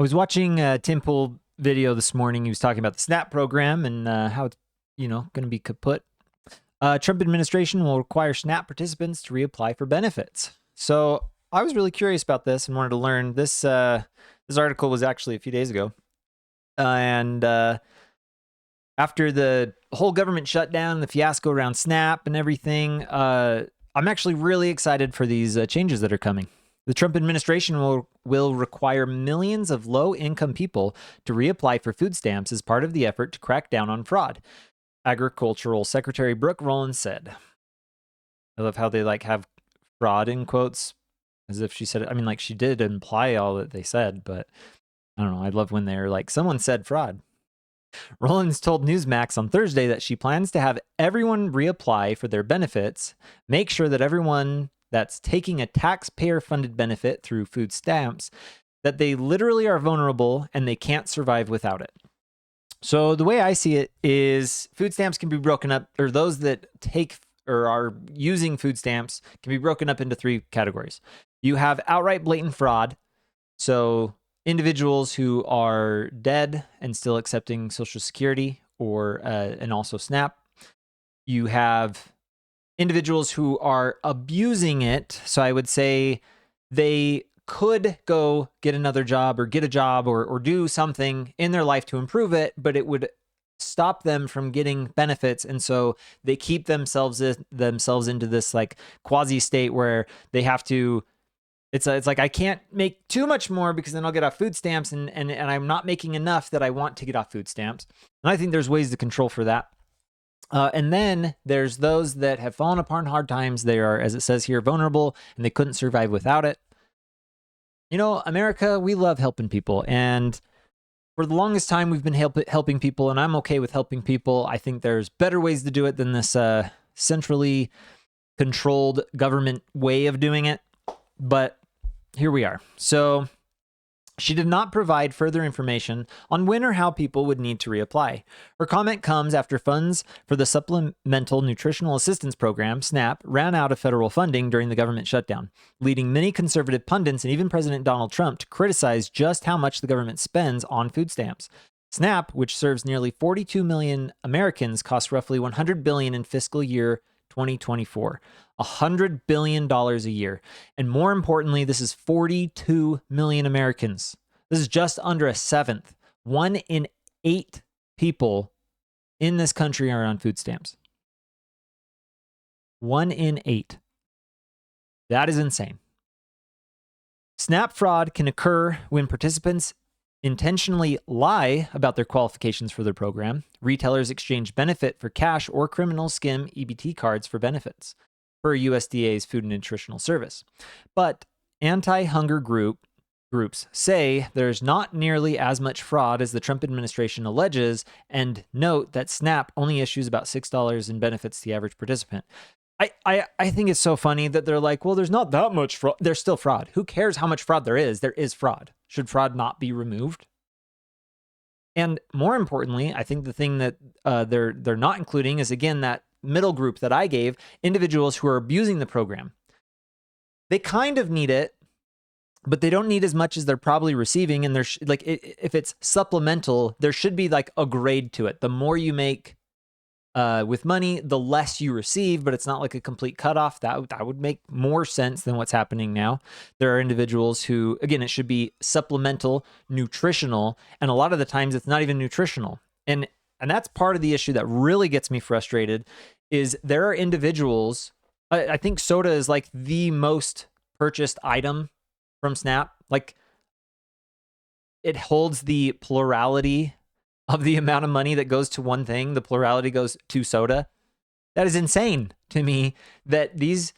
I was watching a Tim Pool video this morning. He was talking about the SNAP program and how it's, going to be kaput. Trump administration will require SNAP participants to reapply for benefits. So I was really curious about this and wanted to learn. This article was actually a few days ago, and after the whole government shutdown, the fiasco around SNAP and everything, I'm actually really excited for these changes that are coming. The Trump administration will require millions of low-income people to reapply for food stamps as part of the effort to crack down on fraud, Agricultural Secretary Brooke Rollins said. I love how they have fraud in quotes, as if she said it. I mean, she did imply all that they said, but I don't know. I love when they're someone said fraud. Rollins told Newsmax on Thursday that she plans to have everyone reapply for their benefits, make sure that everyone that's taking a taxpayer-funded benefit through food stamps, that they literally are vulnerable and they can't survive without it. So the way I see it is food stamps can be broken up, or those that take or are using food stamps can be broken up into three categories. You have outright blatant fraud, so individuals who are dead and still accepting Social Security or and also SNAP. You have individuals who are abusing it. So I would say they could go get another job or get a job or do something in their life to improve it, but it would stop them from getting benefits. And so they keep themselves into this quasi state where they have to, it's I can't make too much more because then I'll get off food stamps and I'm not making enough that I want to get off food stamps. And I think there's ways to control for that. And then there's those that have fallen upon hard times. They are, as it says here, vulnerable, and they couldn't survive without it. America, we love helping people. And for the longest time, we've been helping people, and I'm okay with helping people. I think there's better ways to do it than this centrally controlled government way of doing it. But here we are. So she did not provide further information on when or how people would need to reapply. Her comment comes after funds for the Supplemental Nutritional Assistance Program, SNAP, ran out of federal funding during the government shutdown, leading many conservative pundits and even President Donald Trump to criticize just how much the government spends on food stamps. SNAP, which serves nearly 42 million Americans, costs roughly $100 billion in fiscal year 2024. $100 billion a year. And more importantly, this is 42 million Americans. This is just under a seventh. 1 in 8 people in this country are on food stamps. 1 in 8. That is insane. SNAP fraud can occur when participants intentionally lie about their qualifications for their program. Retailers exchange benefit for cash, or criminals skim EBT cards for benefits, per USDA's Food and Nutritional Service. But anti-hunger groups say there's not nearly as much fraud as the Trump administration alleges, and note that SNAP only issues about $6 in benefits to the average participant. I think it's so funny that they're like, well, there's not that much fraud. There's still fraud. Who cares how much fraud there is? There is fraud. Should fraud not be removed? And more importantly, I think the thing that they're not including is, again, that middle group that I gave, individuals who are abusing the program. They kind of need it, but they don't need as much as they're probably receiving. And there's if it's supplemental, there should be a grade to it. The more you make with money, the less you receive, but it's not a complete cutoff. That would make more sense than what's happening now. There are individuals who, again, it should be supplemental, nutritional, and a lot of the times it's not even nutritional. And that's part of the issue that really gets me frustrated is there are individuals, I think soda is the most purchased item from SNAP. It holds the plurality of the amount of money that goes to one thing. The plurality goes to soda. That is insane to me that these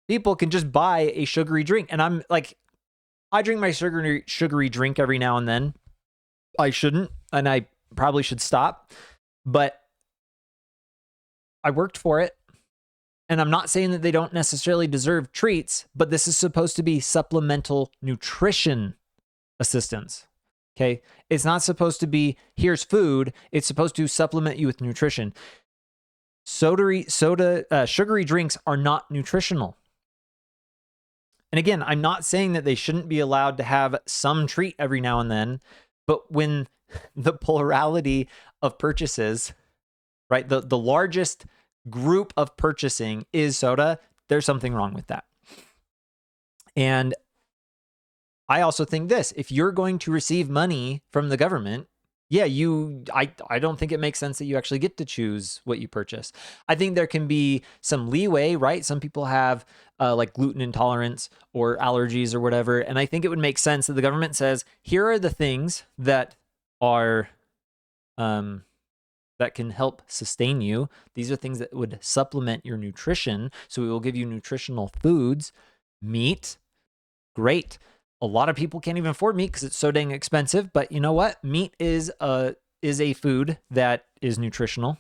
people can just buy a sugary drink. And I'm I drink my sugary drink every now and then. I shouldn't, and I probably should stop, but I worked for it. And I'm not saying that they don't necessarily deserve treats, but this is supposed to be supplemental nutrition assistance. Okay. It's not supposed to be, here's food. It's supposed to supplement you with nutrition. Sugary drinks are not nutritional. And again, I'm not saying that they shouldn't be allowed to have some treat every now and then, but when the plurality of purchases, right, the largest group of purchasing is soda, there's something wrong with that. And I also think this, if you're going to receive money from the government, yeah, I don't think it makes sense that you actually get to choose what you purchase. I think there can be some leeway, right? Some people have like gluten intolerance or allergies or whatever. And I think it would make sense that the government says, here are the things that are, that can help sustain you. These are things that would supplement your nutrition. So we will give you nutritional foods, meat. Great. A lot of people can't even afford meat because it's so dang expensive. But you know what? Meat is a food that is nutritional.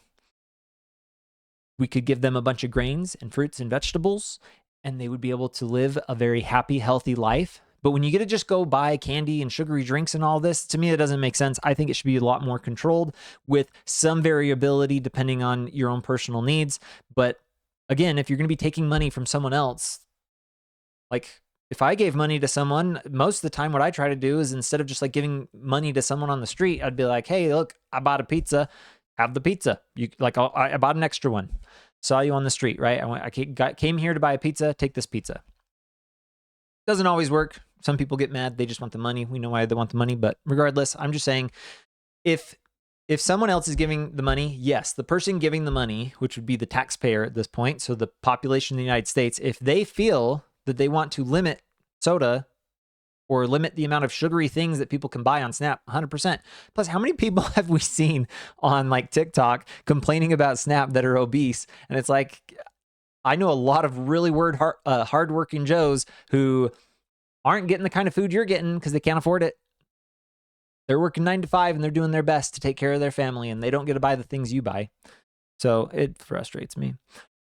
We could give them a bunch of grains and fruits and vegetables, and they would be able to live a very happy, healthy life. But when you get to just go buy candy and sugary drinks and all this, to me, it doesn't make sense. I think it should be a lot more controlled with some variability depending on your own personal needs. But again, if you're going to be taking money from someone else, like, if I gave money to someone, most of the time what I try to do is instead of just like giving money to someone on the street, I'd be like, hey, look, I bought a pizza. Have the pizza. You like, I bought an extra one. Saw you on the street, right? I came here to buy a pizza. Take this pizza. Doesn't always work. Some people get mad. They just want the money. We know why they want the money. But regardless, I'm just saying, if someone else is giving the money, yes, the person giving the money, which would be the taxpayer at this point, so the population of the United States, if they feel that they want to limit soda or limit the amount of sugary things that people can buy on Snap, 100%. Plus, how many people have we seen on like TikTok complaining about Snap that are obese? And it's like, I know a lot of really hardworking Joes who aren't getting the kind of food you're getting because they can't afford it. They're working 9 to 5 and they're doing their best to take care of their family, and they don't get to buy the things you buy. So it frustrates me.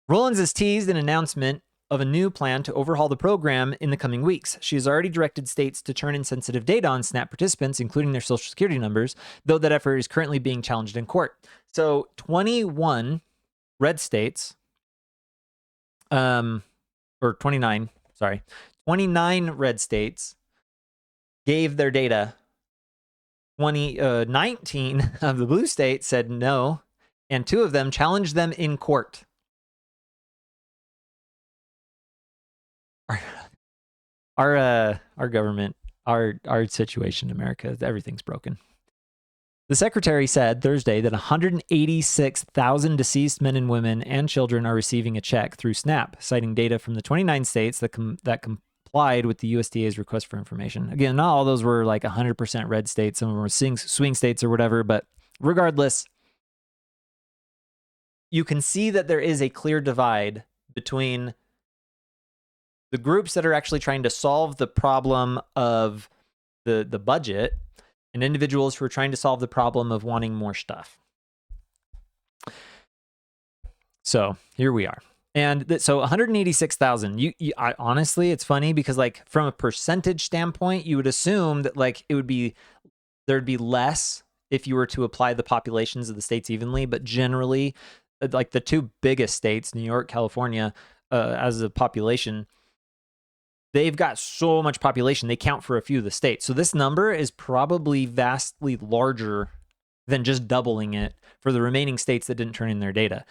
Rollins has teased an announcement of a new plan to overhaul the program in the coming weeks. She has already directed states to turn in sensitive data on SNAP participants, including their social security numbers, though that effort is currently being challenged in court. So 21 red states, or 29 red states gave their data. 19 of the blue states said no, and 2 of them challenged them in court. Our government, our situation in America, everything's broken. The secretary said Thursday that 186,000 deceased men and women and children are receiving a check through SNAP, citing data from the 29 states that complied with the USDA's request for information. Again, not all those were like 100% red states. Some of them were swing states or whatever. But regardless, you can see that there is a clear divide between the groups that are actually trying to solve the problem of the budget and individuals who are trying to solve the problem of wanting more stuff. So here we are. And so 186,000, honestly, it's funny because like from a percentage standpoint, you would assume that like there'd be less if you were to apply the populations of the states evenly, but generally like the 2 biggest states, New York, California, as a population, they've got so much population, they count for a few of the states. So this number is probably vastly larger than just doubling it for the remaining states that didn't turn in their data.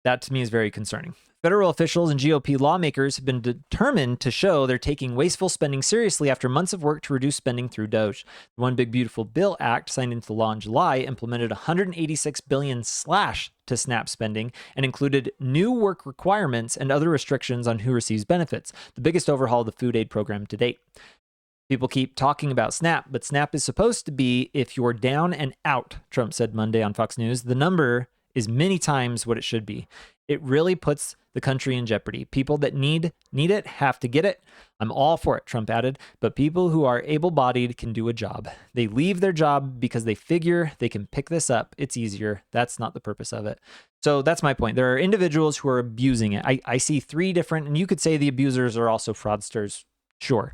That to me is very concerning. Federal officials and GOP lawmakers have been determined to show they're taking wasteful spending seriously after months of work to reduce spending through DOGE. The One Big Beautiful Bill Act, signed into law in July, implemented $186 billion slash to SNAP spending and included new work requirements and other restrictions on who receives benefits, the biggest overhaul of the food aid program to date. People keep talking about SNAP, but SNAP is supposed to be if you're down and out, Trump said Monday on Fox News. The number is many times what it should be. It really puts the country in jeopardy. People that need it have to get it. I'm all for it, Trump added, but people who are able-bodied can do a job. They leave their job because they figure they can pick this up. It's easier. That's not the purpose of it. So that's my point. There are individuals who are abusing it. I see 3 different, and you could say the abusers are also fraudsters. Sure.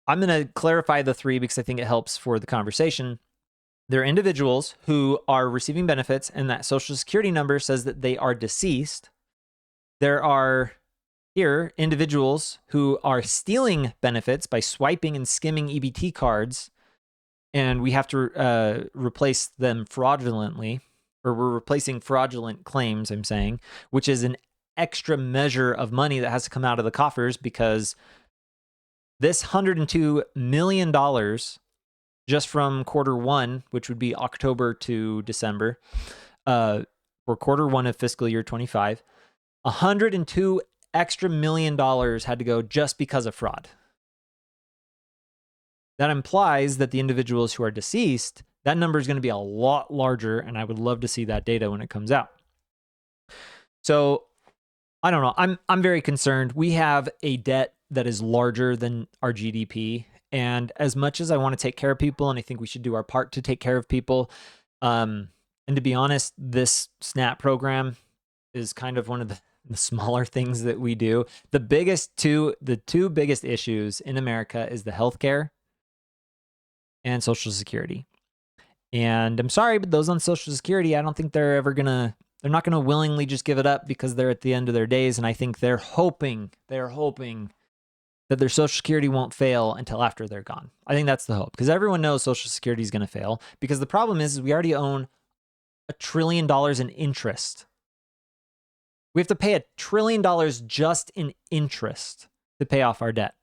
I'm going to clarify the 3 because I think it helps for the conversation. There are individuals who are receiving benefits and that social security number says that they are deceased. There are here, individuals who are stealing benefits by swiping and skimming EBT cards, and we have to replace them fraudulently, or we're replacing fraudulent claims, I'm saying, which is an extra measure of money that has to come out of the coffers, because this $102 million just from Q1, which would be October to December, for Q1 of fiscal year 25, $102 extra million had to go just because of fraud. That implies that the individuals who are deceased, that number is going to be a lot larger, and I would love to see that data when it comes out. So I don't know. I'm very concerned. We have a debt that is larger than our GDP, and as much as I want to take care of people, and I think we should do our part to take care of people, and to be honest, this SNAP program is kind of one of the smaller things that we do. The two biggest issues in America is the healthcare and Social Security. And I'm sorry, but those on Social Security, I don't think they're not gonna willingly just give it up because they're at the end of their days. And I think they're hoping that their Social Security won't fail until after they're gone. I think that's the hope, because everyone knows Social Security is gonna fail, because the problem is we already own $1 trillion in interest. We have to pay $1 trillion just in interest to pay off our debt.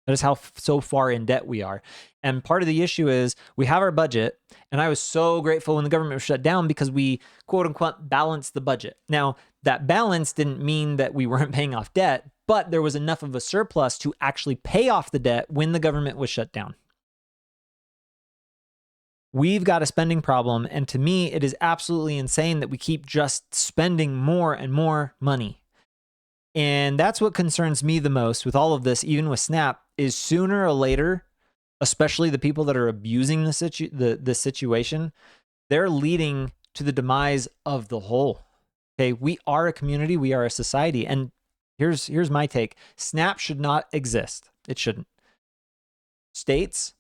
That is how so far in debt we are. And part of the issue is we have our budget, and I was so grateful when the government was shut down because we, quote unquote, balanced the budget. Now, that balance didn't mean that we weren't paying off debt, but there was enough of a surplus to actually pay off the debt when the government was shut down. We've got a spending problem, and to me, it is absolutely insane that we keep just spending more and more money. And that's what concerns me the most with all of this, even with SNAP, is sooner or later, especially the people that are abusing the situation, they're leading to the demise of the whole. Okay, we are a community, we are a society, and here's my take. SNAP should not exist. It shouldn't. States,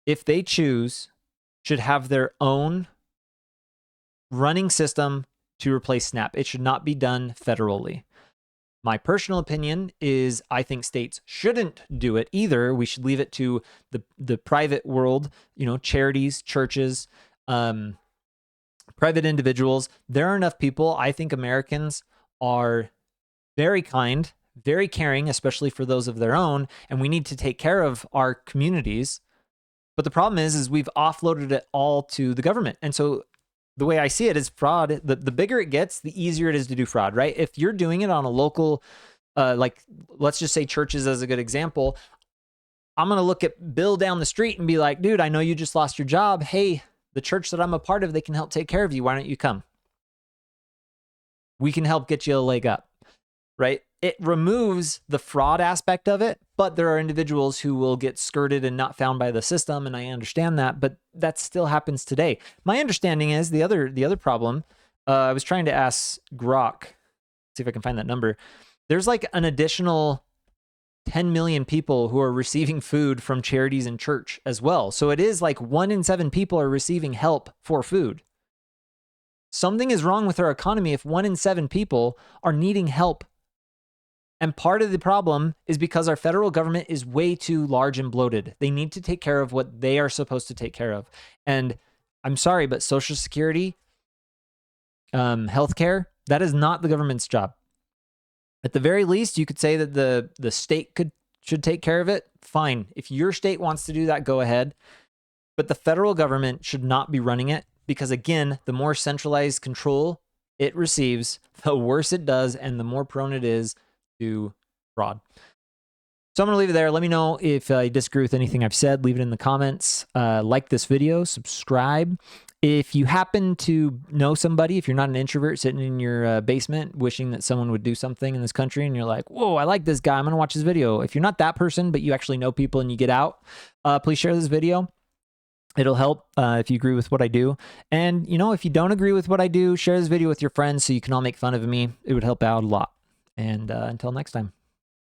if they choose, should have their own running system to replace SNAP. It should not be done federally. My personal opinion is I think states shouldn't do it either. We should leave it to the private world, charities, churches, private individuals. There are enough people. I think Americans are very kind, very caring, especially for those of their own, and we need to take care of our communities. But the problem is we've offloaded it all to the government. And so the way I see it is fraud. The bigger it gets, the easier it is to do fraud, right? If you're doing it on a local, like let's just say churches as a good example, I'm going to look at Bill down the street and be like, dude, I know you just lost your job. Hey, the church that I'm a part of, they can help take care of you. Why don't you come? We can help get you a leg up, right? It removes the fraud aspect of it, but there are individuals who will get skirted and not found by the system, and I understand that, but that still happens today. My understanding is the other problem, I was trying to ask Grok, see if I can find that number. There's like an additional 10 million people who are receiving food from charities and church as well. So it is like 1 in 7 people are receiving help for food. Something is wrong with our economy if 1 in 7 people are needing help. And part of the problem is because our federal government is way too large and bloated. They need to take care of what they are supposed to take care of. And I'm sorry, but Social Security, healthcare, that is not the government's job. At the very least, you could say that the state should take care of it. Fine. If your state wants to do that, go ahead. But the federal government should not be running it, because again, the more centralized control it receives, the worse it does and the more prone it is to fraud. So I'm going to leave it there. Let me know if you disagree with anything I've said. Leave it in the comments. Like this video, subscribe. If you happen to know somebody, if you're not an introvert sitting in your basement wishing that someone would do something in this country and you're like, whoa, I like this guy, I'm going to watch his video. If you're not that person, but you actually know people and you get out, please share this video. It'll help if you agree with what I do. And, if you don't agree with what I do, share this video with your friends so you can all make fun of me. It would help out a lot. And until next time.